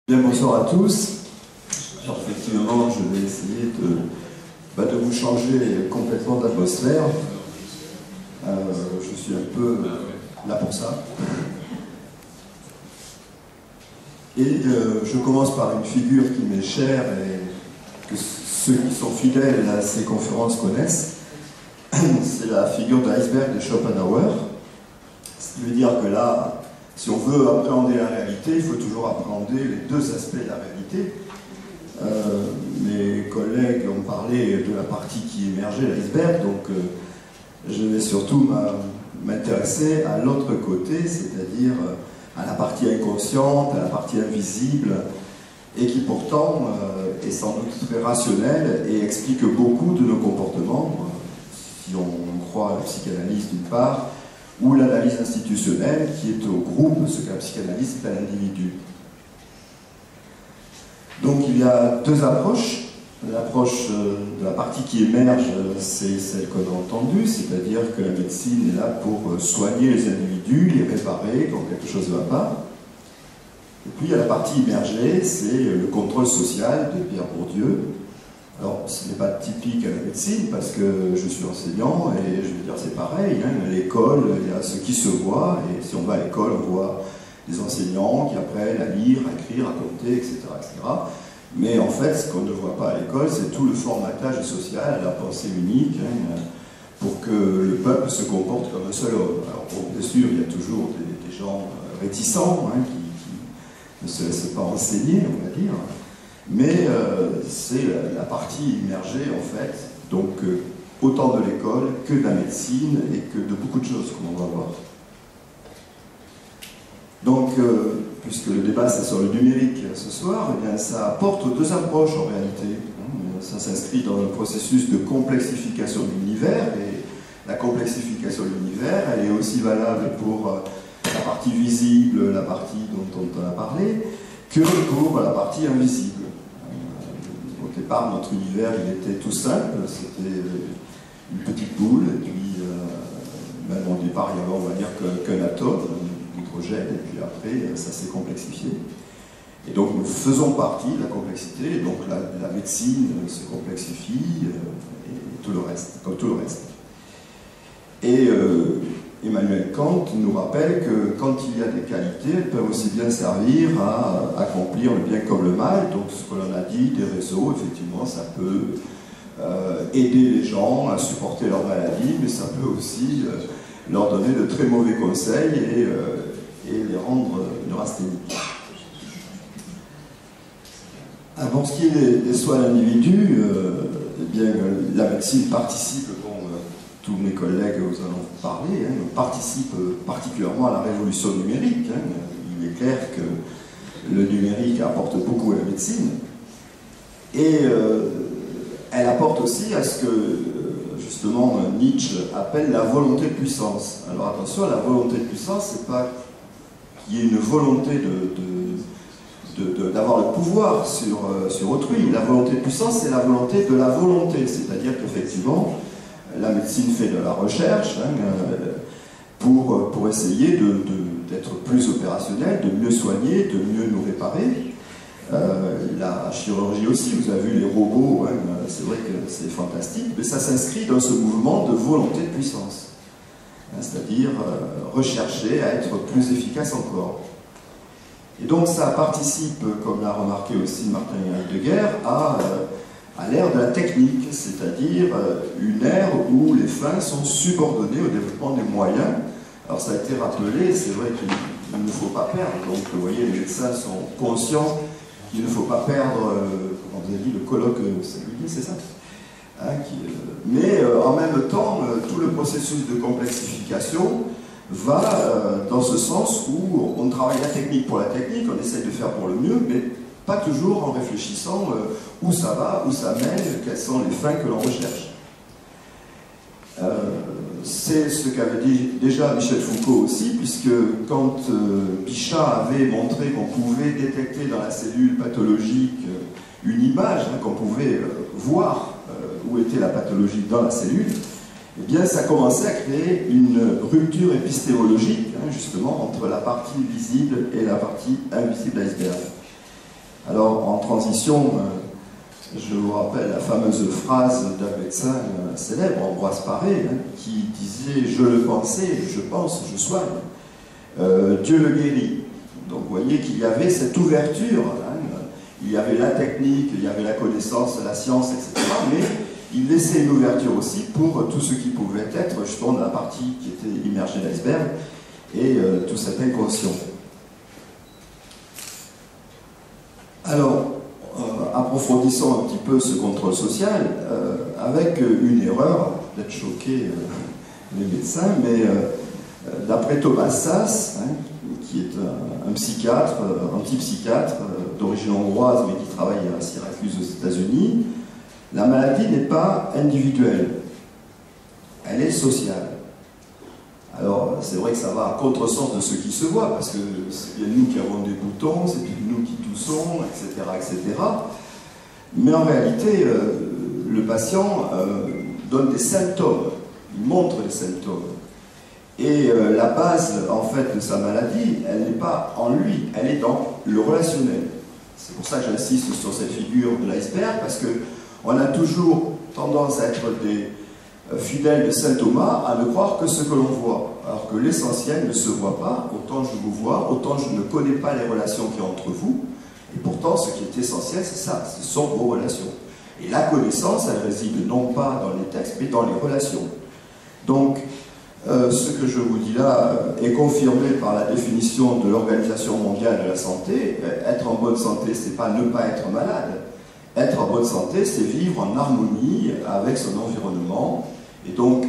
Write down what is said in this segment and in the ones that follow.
Bien, bonsoir à tous. Alors, effectivement, je vais essayer de vous changer complètement d'atmosphère. Je suis un peu là pour ça. Et je commence par une figure qui m'est chère et que ceux qui sont fidèles à ces conférences connaissent. C'est la figure de l'iceberg de Schopenhauer. Ce qui veut dire que là, si on veut appréhender la réalité, il faut toujours appréhender les deux aspects de la réalité. Mes collègues ont parlé de la partie qui émergeait, l'iceberg, donc je vais surtout m'intéresser à l'autre côté, c'est-à-dire à la partie inconsciente, à la partie invisible, et qui pourtant est sans doute très rationnelle et explique beaucoup de nos comportements, si on croit à la psychanalyse d'une part, ou l'analyse institutionnelle, qui est au groupe ce que la psychanalyse est à l'individu. Donc il y a deux approches. L'approche de la partie qui émerge, c'est celle qu'on a entendue, c'est-à-dire que la médecine est là pour soigner les individus, les réparer quand quelque chose ne va pas. Et puis il y a la partie immergée, c'est le contrôle social de Pierre Bourdieu. Alors, ce n'est pas typique à la médecine, parce que je suis enseignant, et je veux dire, c'est pareil, hein, à l'école, il y a ce qui se voit, et si on va à l'école, on voit des enseignants qui apprennent à lire, à écrire, à compter, etc., etc. Mais en fait, ce qu'on ne voit pas à l'école, c'est tout le formatage social, la pensée unique, hein, pour que le peuple se comporte comme un seul homme. Alors, bon, bien sûr, il y a toujours des gens réticents, hein, qui ne se laissent pas enseigner, on va dire. Mais c'est la partie immergée, en fait, donc autant de l'école que de la médecine et que de beaucoup de choses, comme on va voir. Donc, puisque le débat c'est sur le numérique ce soir, eh bien, ça apporte deux approches en réalité. Ça s'inscrit dans le processus de complexification de l'univers, et la complexification de l'univers, elle est aussi valable pour la partie visible, la partie dont on a parlé, que pour la partie invisible. Au départ, notre univers, il était tout simple, c'était une petite boule, et puis même au départ, il y avait, on va dire, qu'un atome, l'hydrogène, et puis après, ça s'est complexifié. Et donc, nous faisons partie de la complexité, et donc la médecine se complexifie, et tout le reste, comme tout le reste. Et Emmanuel Kant nous rappelle que quand il y a des qualités, elles peuvent aussi bien servir à accomplir le bien comme le mal. Donc ce que l'on a dit, des réseaux, effectivement, ça peut aider les gens à supporter leur maladie, mais ça peut aussi leur donner de très mauvais conseils et les rendre neurasthéniques. Pour ce qui est des soins d'individus, eh bien, la médecine participe, tous mes collègues vous en ont parlé, hein, participent particulièrement à la révolution numérique. Hein. Il est clair que le numérique apporte beaucoup à la médecine. Et elle apporte aussi à ce que, justement, Nietzsche appelle la volonté de puissance. Alors attention, la volonté de puissance, c'est pas qu'il y ait une volonté d'avoir le pouvoir sur autrui. La volonté de puissance, c'est la volonté de la volonté. C'est-à-dire qu'effectivement, la médecine fait de la recherche, hein, pour essayer d'être plus opérationnelle, de mieux soigner, de mieux nous réparer. La chirurgie aussi, vous avez vu les robots, hein, c'est vrai que c'est fantastique, mais ça s'inscrit dans ce mouvement de volonté de puissance. Hein, c'est-à-dire rechercher à être plus efficace encore. Et donc ça participe, comme l'a remarqué aussi Martin Heidegger, à l'ère de la technique, c'est-à-dire une ère où les fins sont subordonnées au développement des moyens. Alors ça a été rappelé, c'est vrai qu'il ne faut pas perdre, donc vous voyez, les médecins sont conscients qu'il ne faut pas perdre, comment vous avez dit, le colloque singulier, c'est ça, hein, mais en même temps, tout le processus de complexification va dans ce sens où on travaille la technique pour la technique, on essaye de faire pour le mieux, mais pas toujours en réfléchissant où ça va, où ça mène, quelles sont les fins que l'on recherche. C'est ce qu'avait dit déjà Michel Foucault aussi, puisque quand Bichat avait montré qu'on pouvait détecter dans la cellule pathologique une image, hein, qu'on pouvait voir où était la pathologie dans la cellule, eh bien ça commençait à créer une rupture épistémologique, hein, justement, entre la partie visible et la partie invisible de l'iceberg. transition, je vous rappelle la fameuse phrase d'un médecin célèbre, Ambroise Paré, qui disait « Je le pensais, je pense, je soigne. Dieu le guérit ». Donc vous voyez qu'il y avait cette ouverture, il y avait la technique, il y avait la connaissance, la science, etc. Mais il laissait une ouverture aussi pour tout ce qui pouvait être justement dans la partie qui était immergée dans l'iceberg et tout cet inconscient. Alors, approfondissons un petit peu ce contrôle social avec une erreur, peut-être choquer les médecins, mais d'après Thomas Szasz, qui est un psychiatre, un petit psychiatre d'origine hongroise mais qui travaille à Syracuse aux États-Unis, la maladie n'est pas individuelle, elle est sociale. Alors c'est vrai que ça va à contresens de ce qui se voit, parce que c'est bien nous qui avons des boutons, c'est bien nous qui toussons, etc., etc. Mais en réalité, le patient donne des symptômes, il montre les symptômes. Et la base, en fait, de sa maladie, elle n'est pas en lui, elle est dans le relationnel. C'est pour ça que j'insiste sur cette figure de l'iceberg, parce qu'on a toujours tendance à être des fidèles de saint Thomas, à ne croire que ce que l'on voit, alors que l'essentiel ne se voit pas. Autant je vous vois, autant je ne connais pas les relations qu'il y a entre vous, et pourtant ce qui est essentiel, c'est ça, ce sont vos relations. Et la connaissance, elle réside non pas dans les textes, mais dans les relations. Donc, ce que je vous dis là est confirmé par la définition de l'Organisation mondiale de la santé. Être en bonne santé, c'est pas ne pas être malade. Être en bonne santé, c'est vivre en harmonie avec son environnement, et donc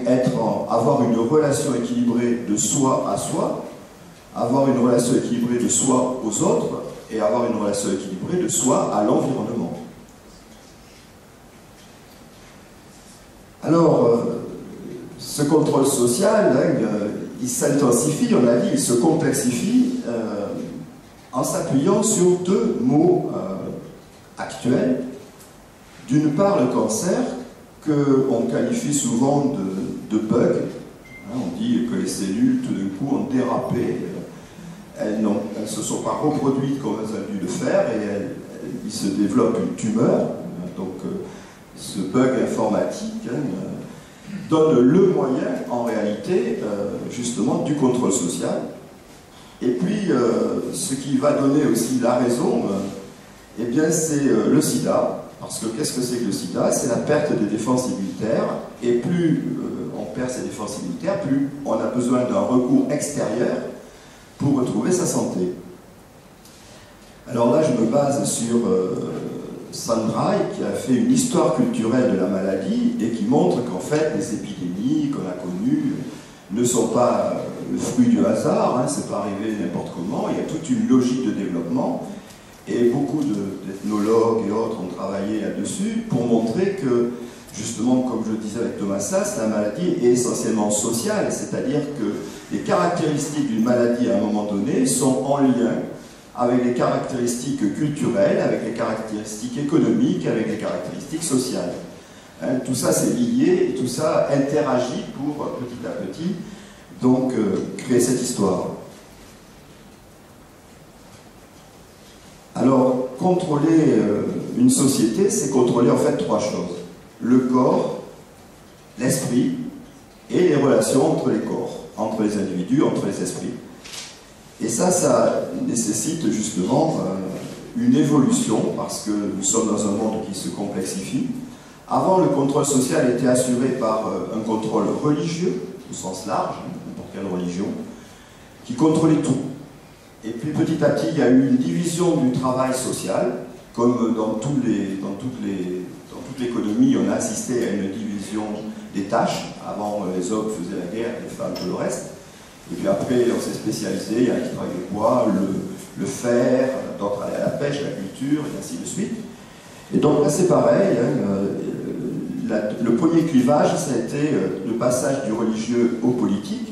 avoir une relation équilibrée de soi à soi, avoir une relation équilibrée de soi aux autres, et avoir une relation équilibrée de soi à l'environnement. Alors, ce contrôle social, il s'intensifie, on l'a dit, il se complexifie en s'appuyant sur deux mots actuels. D'une part, le cancer, qu'on qualifie souvent de bug. On dit que les cellules, tout d'un coup, ont dérapé. Elles ne se sont pas reproduites comme elles ont dû le faire, et il se développe une tumeur. Donc, ce bug informatique donne le moyen, en réalité, justement, du contrôle social. Et puis, ce qui va donner aussi la raison, eh bien, c'est le sida. Parce que qu'est-ce que c'est que le sida? C'est la perte des défenses immunitaires. Et plus on perd ses défenses immunitaires, plus on a besoin d'un recours extérieur pour retrouver sa santé. Alors là, je me base sur Sandra, qui a fait une histoire culturelle de la maladie et qui montre qu'en fait, les épidémies qu'on a connues ne sont pas le fruit du hasard, c'est pas arrivé n'importe comment, il y a toute une logique de développement. Et beaucoup d'ethnologues et autres ont travaillé là-dessus pour montrer que, justement, comme je le disais avec Thomas Szasz, la maladie est essentiellement sociale, c'est-à-dire que les caractéristiques d'une maladie à un moment donné sont en lien avec les caractéristiques culturelles, avec les caractéristiques économiques, avec les caractéristiques sociales. Tout ça c'est lié, et tout ça interagit pour, petit à petit, donc créer cette histoire. Alors, contrôler une société, c'est contrôler en fait trois choses. Le corps, l'esprit et les relations entre les corps, entre les individus, entre les esprits. Et ça nécessite justement une évolution, parce que nous sommes dans un monde qui se complexifie. Avant, le contrôle social était assuré par un contrôle religieux, au sens large, n'importe quelle religion, qui contrôlait tout. Et puis petit à petit, il y a eu une division du travail social, comme dans toute l'économie, on a assisté à une division des tâches. Avant, les hommes faisaient la guerre, les femmes tout le reste. Et puis après, on s'est spécialisé, il y en a qui travaillaient le bois, le fer, d'autres allaient à la pêche, la culture, et ainsi de suite. Et donc là, c'est pareil, le premier clivage, ça a été le passage du religieux au politique.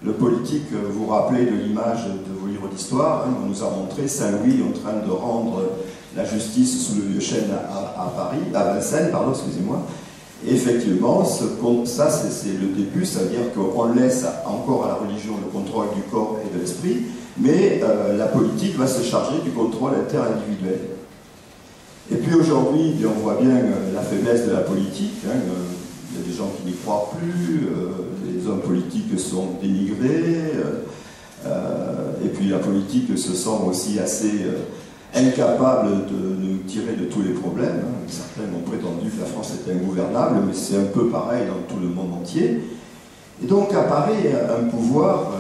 Le politique, vous vous rappelez de l'image de vos livres d'histoire, on nous a montré Saint-Louis en train de rendre la justice sous le vieux chêne à Vincennes, pardon, excusez-moi. Et effectivement, ça c'est le début, ça veut dire qu'on laisse encore à la religion le contrôle du corps et de l'esprit, mais la politique va se charger du contrôle interindividuel. Et puis aujourd'hui, on voit bien la faiblesse de la politique. Hein, il y a des gens qui n'y croient plus, les hommes politiques sont dénigrés, et puis la politique se sent aussi assez incapable de nous tirer de tous les problèmes. Hein. Certains ont prétendu que la France était ingouvernable, mais c'est un peu pareil dans tout le monde entier. Et donc apparaît un pouvoir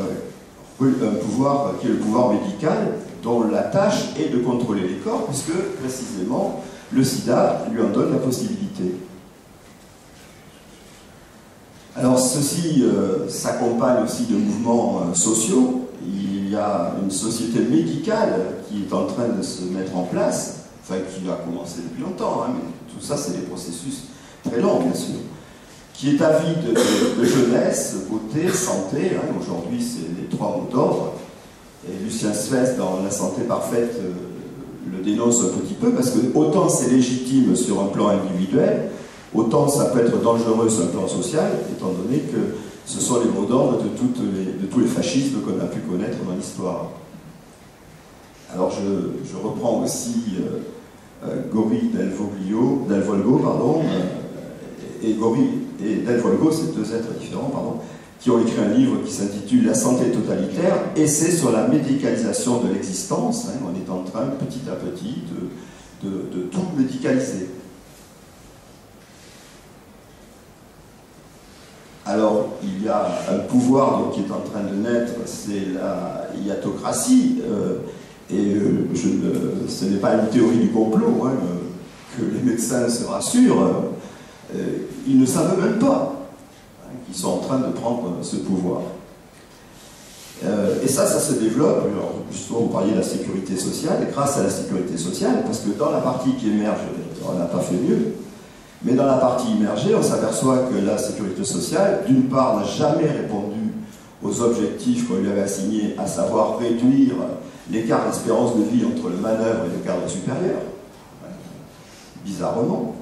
qui est le pouvoir médical, dont la tâche est de contrôler les corps, puisque précisément le sida lui en donne la possibilité. Alors ceci s'accompagne aussi de mouvements sociaux. Il y a une société médicale qui est en train de se mettre en place, enfin qui a commencé depuis longtemps, hein, mais tout ça c'est des processus très longs bien sûr, qui est avide de jeunesse, beauté, santé. Hein. Aujourd'hui c'est les trois mots d'ordre. Et Lucien Svès, dans La santé parfaite, le dénonce un petit peu, parce que autant c'est légitime sur un plan individuel, autant ça peut être dangereux sur un plan social, étant donné que ce sont les mots d'ordre de tous les fascismes qu'on a pu connaître dans l'histoire. Alors je reprends aussi Gori Delvolgo, pardon, et Gori et Delvolgo, c'est deux êtres différents, pardon, qui ont écrit un livre qui s'intitule « La santé totalitaire », et c'est sur la médicalisation de l'existence. Hein, on est en train, petit à petit, de tout médicaliser. Alors, il y a un pouvoir donc, qui est en train de naître, c'est la iatocratie, ce n'est pas une théorie du complot, hein, que les médecins se rassurent, ils ne savent même pas qu'ils sont en train de prendre ce pouvoir. Et ça se développe, alors, justement vous parliez de la sécurité sociale, et grâce à la sécurité sociale, parce que dans la partie qui émerge, on n'a pas fait mieux, mais dans la partie immergée, on s'aperçoit que la sécurité sociale, d'une part, n'a jamais répondu aux objectifs qu'on lui avait assignés, à savoir réduire l'écart d'espérance de vie entre le manœuvre et le cadre supérieur, bizarrement.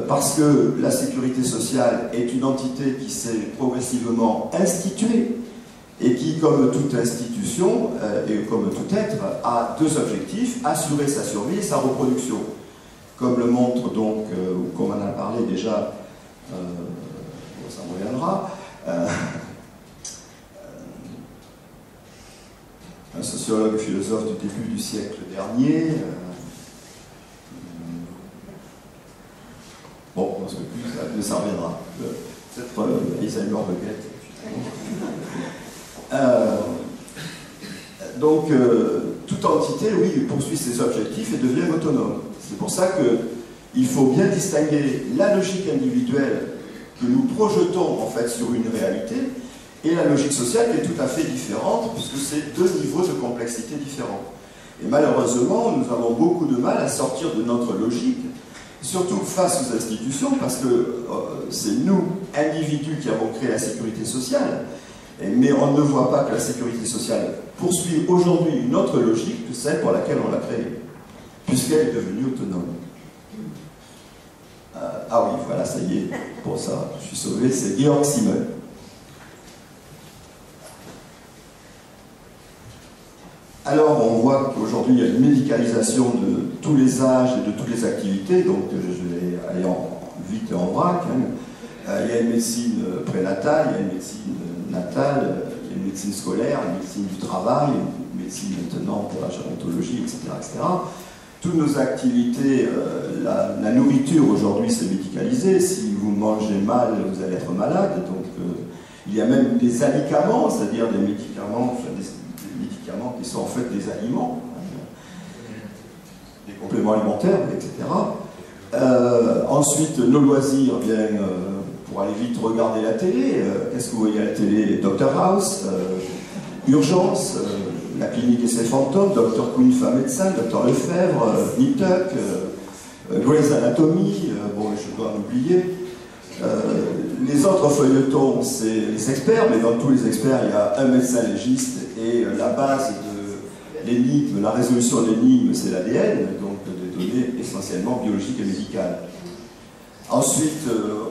Parce que la sécurité sociale est une entité qui s'est progressivement instituée et qui, comme toute institution et comme tout être, a deux objectifs, assurer sa survie et sa reproduction. Comme le montre donc, ou comme on en a parlé déjà, ça me reviendra, un sociologue et philosophe du début du siècle dernier, bon, on ne se fait plus, mais ça reviendra. Peut-être Isabelle Orbeguette. Donc, toute entité, oui, poursuit ses objectifs et devient autonome. C'est pour ça qu'il faut bien distinguer la logique individuelle que nous projetons en fait sur une réalité et la logique sociale qui est tout à fait différente, puisque c'est deux niveaux de complexité différents. Et malheureusement, nous avons beaucoup de mal à sortir de notre logique, surtout face aux institutions, parce que c'est nous, individus, qui avons créé la sécurité sociale, mais on ne voit pas que la sécurité sociale poursuit aujourd'hui une autre logique que celle pour laquelle on l'a créée, puisqu'elle est devenue autonome. Ah oui, voilà, ça y est, pour ça, je suis sauvé, c'est Georg Simmel. Alors, on voit qu'aujourd'hui, il y a une médicalisation de tous les âges et de toutes les activités, donc je vais aller vite et en vrac. Hein. Il y a une médecine prénatale, il y a une médecine natale, il y a une médecine scolaire, une médecine du travail, une médecine maintenant pour la gérontologie, etc. etc. Toutes nos activités, la nourriture aujourd'hui c'est médicalisé, si vous mangez mal, vous allez être malade, donc il y a même des alicaments, c'est-à-dire des médicaments, enfin, des médicaments qui sont en fait des aliments, des compléments alimentaires, etc. Ensuite, nos loisirs, bien, pour aller vite regarder la télé, qu'est-ce que vous voyez à la télé? Dr House, Urgence, La clinique et ses fantômes, Dr Queen, femme médecin, Dr Lefebvre, Nituck, Grey's Anatomy, bon, je dois en oublier. Les autres feuilletons, c'est les experts, mais dans tous les experts, il y a un médecin légiste et la base de l'énigme, la résolution de l'énigme, c'est l'ADN, donc des données essentiellement biologiques et médicales. Ensuite,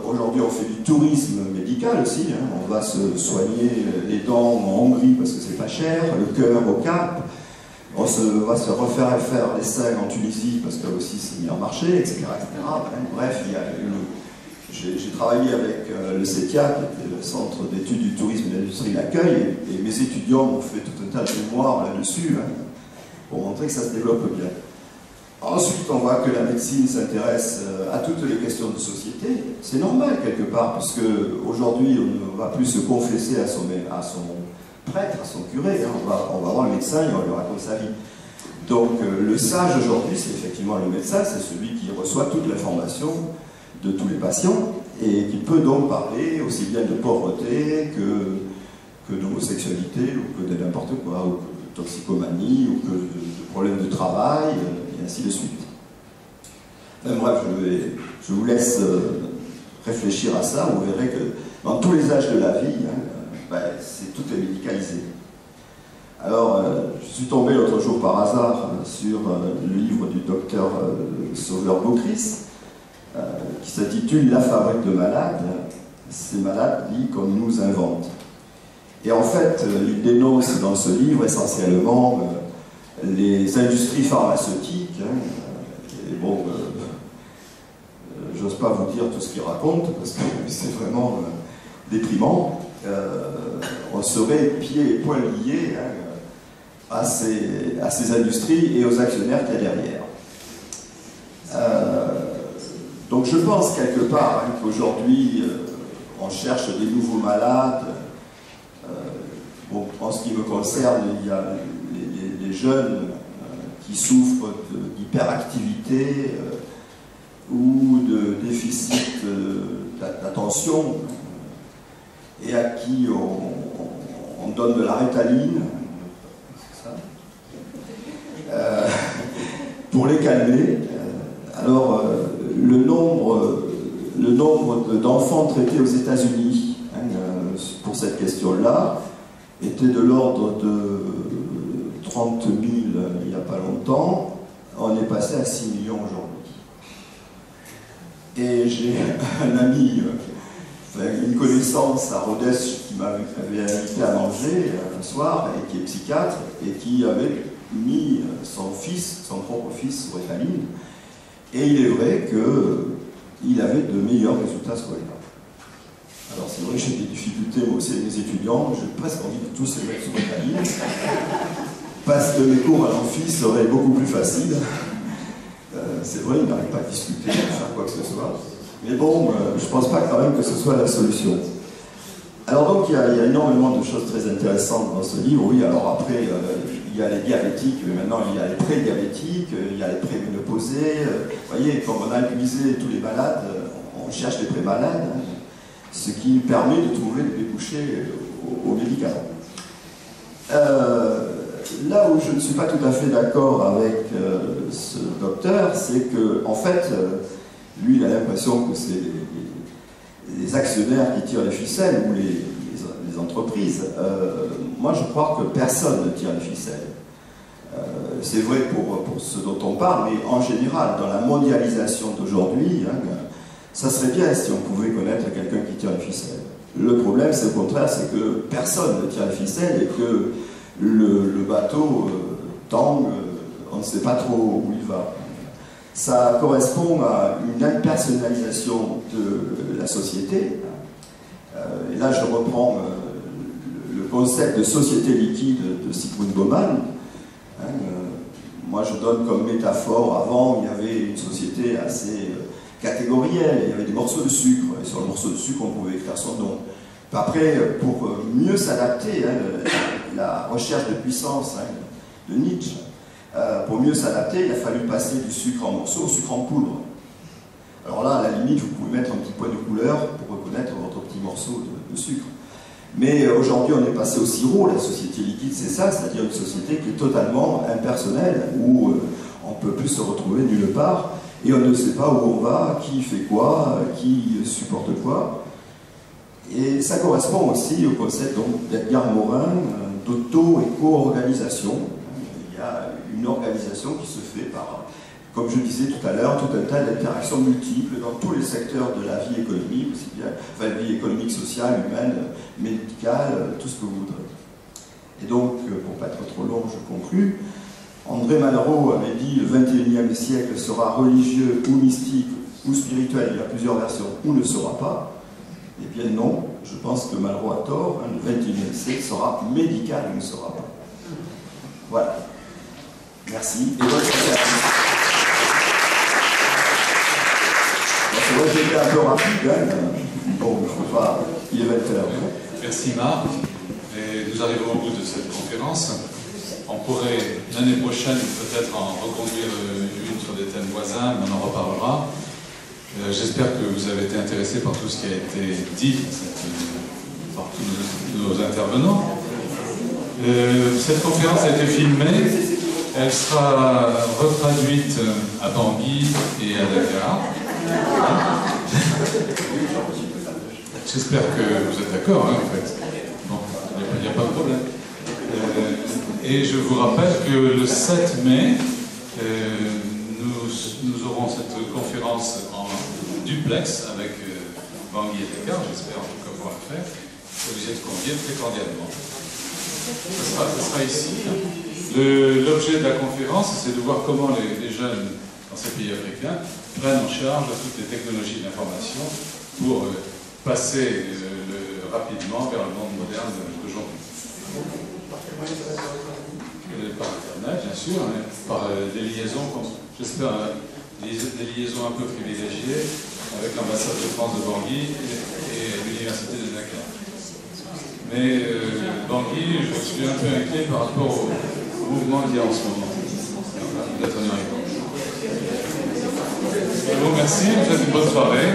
aujourd'hui, on fait du tourisme médical aussi. Hein. On va se soigner les dents en Hongrie parce que c'est pas cher, le cœur au Cap. On va se refaire faire l'essai en Tunisie parce que aussi c'est mis en marché, etc. Bref, j'ai travaillé avec le CETIA, qui était le Centre d'études du tourisme et de l'industrie de l'accueil, et mes étudiants ont fait tout un tas de mémoires là-dessus, pour montrer que ça se développe bien. Ensuite, on voit que la médecine s'intéresse à toutes les questions de société. C'est normal quelque part, puisque aujourd'hui, on ne va plus se confesser à son prêtre, à son curé. On va voir le médecin et on lui raconte sa vie. Donc, le sage aujourd'hui, c'est effectivement le médecin, c'est celui qui reçoit toute l'information de tous les patients et qui peut donc parler aussi bien de pauvreté que d'homosexualité ou que de n'importe quoi, ou de toxicomanie ou que de problèmes de travail. Et ainsi de suite. Enfin, bref, je vous laisse réfléchir à ça. Vous verrez que dans tous les âges de la vie, tout est médicalisé. Alors, je suis tombé l'autre jour par hasard sur le livre du docteur Sauveur-Beaucris, qui s'intitule « La fabrique de malades, ces maladies qu'on nous invente ». Et en fait, il dénonce dans ce livre essentiellement les industries pharmaceutiques, et bon, j'ose pas vous dire tout ce qu'il raconte, parce que c'est vraiment déprimant. On serait pieds et poings liés à ces industries et aux actionnaires qu'il y a derrière. Donc je pense quelque part qu'aujourd'hui, on cherche des nouveaux malades. Bon, en ce qui me concerne, il y a les jeunes qui souffrent d'hyperactivité ou de déficit d'attention et à qui on donne de la Ritaline pour les calmer. Alors, le nombre d'enfants traités aux États-Unis pour cette question-là était de l'ordre de 30 000 il n'y a pas longtemps. On est passé à 6 millions aujourd'hui. Et j'ai un ami, une connaissance à Rodez qui m'avait invité à manger un soir et qui est psychiatre et qui avait mis son propre fils sous Ritaline. Et il est vrai qu'il avait de meilleurs résultats scolaires. Alors c'est vrai que j'ai des difficultés moi aussi avec mes étudiants, j'ai presque envie de tous les mettre sous Ritaline, parce que mes cours à l'amphi seraient beaucoup plus faciles. C'est vrai, ils n'arrivent pas à discuter, à faire quoi que ce soit. Mais bon, je ne pense pas quand même que ce soit la solution. Alors donc il y a énormément de choses très intéressantes dans ce livre. Oui, alors après, il y a les diabétiques, mais maintenant il y a les pré-diabétiques, il y a les pré-ménopausés. Vous voyez, comme on a épuisé tous les malades, on cherche les pré-malades, ce qui permet de trouver des débouchés aux médicaments. Là où je ne suis pas tout à fait d'accord avec ce docteur, c'est que, en fait, lui, il a l'impression que c'est les actionnaires qui tirent les ficelles ou les entreprises. Moi, je crois que personne ne tire les ficelles. C'est vrai pour ce dont on parle, mais en général, dans la mondialisation d'aujourd'hui, ça serait bien si on pouvait connaître quelqu'un qui tire les ficelles. Le problème, c'est au contraire, c'est que personne ne tire les ficelles et que le bateau tangue, on ne sait pas trop où il va. Ça correspond à une impersonnalisation de la société. Et là, je reprends le concept de société liquide de Zygmunt Bauman. Moi, je donne comme métaphore, avant, il y avait une société assez catégorielle, il y avait des morceaux de sucre, et sur le morceau de sucre, on pouvait écrire son nom. Après, pour mieux s'adapter, la recherche de puissance de Nietzsche, pour mieux s'adapter, il a fallu passer du sucre en morceaux au sucre en poudre. Alors là, à la limite, vous pouvez mettre un petit point de couleur pour reconnaître votre petit morceau de sucre. Mais aujourd'hui, on est passé au sirop. La société liquide, c'est ça, c'est-à-dire une société qui est totalement impersonnelle, où on ne peut plus se retrouver nulle part, et on ne sait pas où on va, qui fait quoi, qui supporte quoi. Et ça correspond aussi au concept d'Edgar Morin d'auto-éco-organisation. Il y a une organisation qui se fait par, comme je disais tout à l'heure, tout un tas d'interactions multiples dans tous les secteurs de la vie économique, aussi bien, enfin, vie économique, sociale, humaine, médicale, tout ce que vous voudrez. Et donc, pour ne pas être trop long, je conclus. André Malraux avait dit le XXIe siècle sera religieux ou mystique ou spirituel, il y a plusieurs versions, ou ne sera pas. Eh bien non, je pense que Malraux a tort, hein, le XXIe siècle sera médical ou ne sera pas. Voilà. Merci. Et votre service. Moi j'ai été un peu rapide, hein. Bon, je ne peux pas, il est 20h. Merci Marc. Et nous arrivons au bout de cette conférence. On pourrait l'année prochaine peut-être en reconduire une sur des thèmes voisins, mais on en reparlera. J'espère que vous avez été intéressés par tout ce qui a été dit par tous nos intervenants. Cette conférence a été filmée. Elle sera retraduite à Bangui et à Dakar. J'espère que vous êtes d'accord, hein, en fait. Bon, il n'y a pas de problème. Et je vous rappelle que le 7 mai, nous aurons cette conférence en duplex avec Bangui et Dakar, j'espère en tout cas pouvoir le faire. Vous êtes conviés très cordialement. Ça sera ici. L'objet de la conférence, c'est de voir comment les jeunes dans ces pays africains prennent en charge toutes les technologies de l'information pour passer rapidement vers le monde moderne d'aujourd'hui. Par Internet, bien sûr, hein, par des liaisons, j'espère, des liaisons un peu privilégiées avec l'ambassade de France de Bangui et l'université de Dakar. Mais Bangui, je suis un peu inquiet par rapport au mouvement qu'il y a en ce moment. Peut-être on y répond. Je vous remercie, je vous souhaite une bonne soirée.